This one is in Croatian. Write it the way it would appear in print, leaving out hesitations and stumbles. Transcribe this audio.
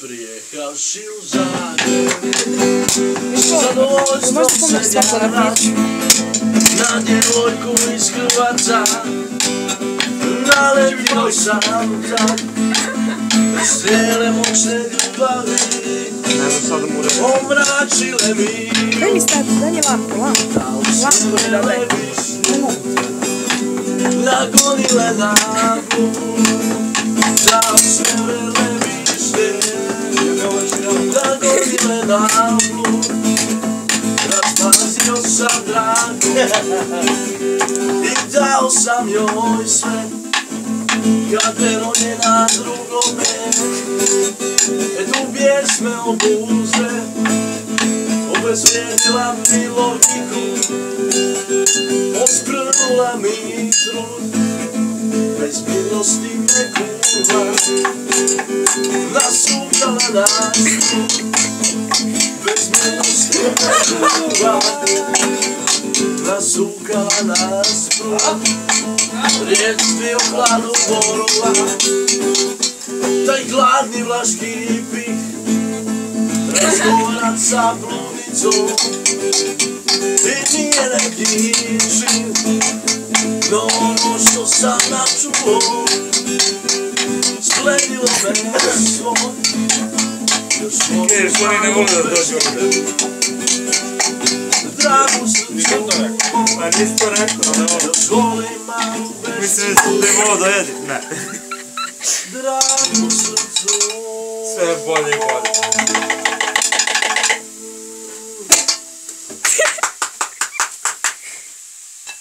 Prijechavši u Zagreb, zadovoljstvom se njara, na djevojku iz Hrvaca, naletio sam tak, bez cijele moćne ljubavi, omračile mi, daj mi stati, daj mi lampu, nagonile nagu, dao se vele više, nagonile nagu, razmazio sam dragu i dao sam joj sve, kad veronje na drugome, tu pjesme obuze, obezvrijedila mi logiku, osprnula mi trud, bez milosti me kurva, nasukala nas trud, bez milosti me kurva, nasukala nas trud, rijetvi u hladu borova, taj gladni vlaški pih, razgovarat sa bludnicom, i nije neki čin, no ono što sam načuo, spledilo me svoj, još volim dragu srcu, još volim malu besku, dragu srcu. Sve je bolje i bolje.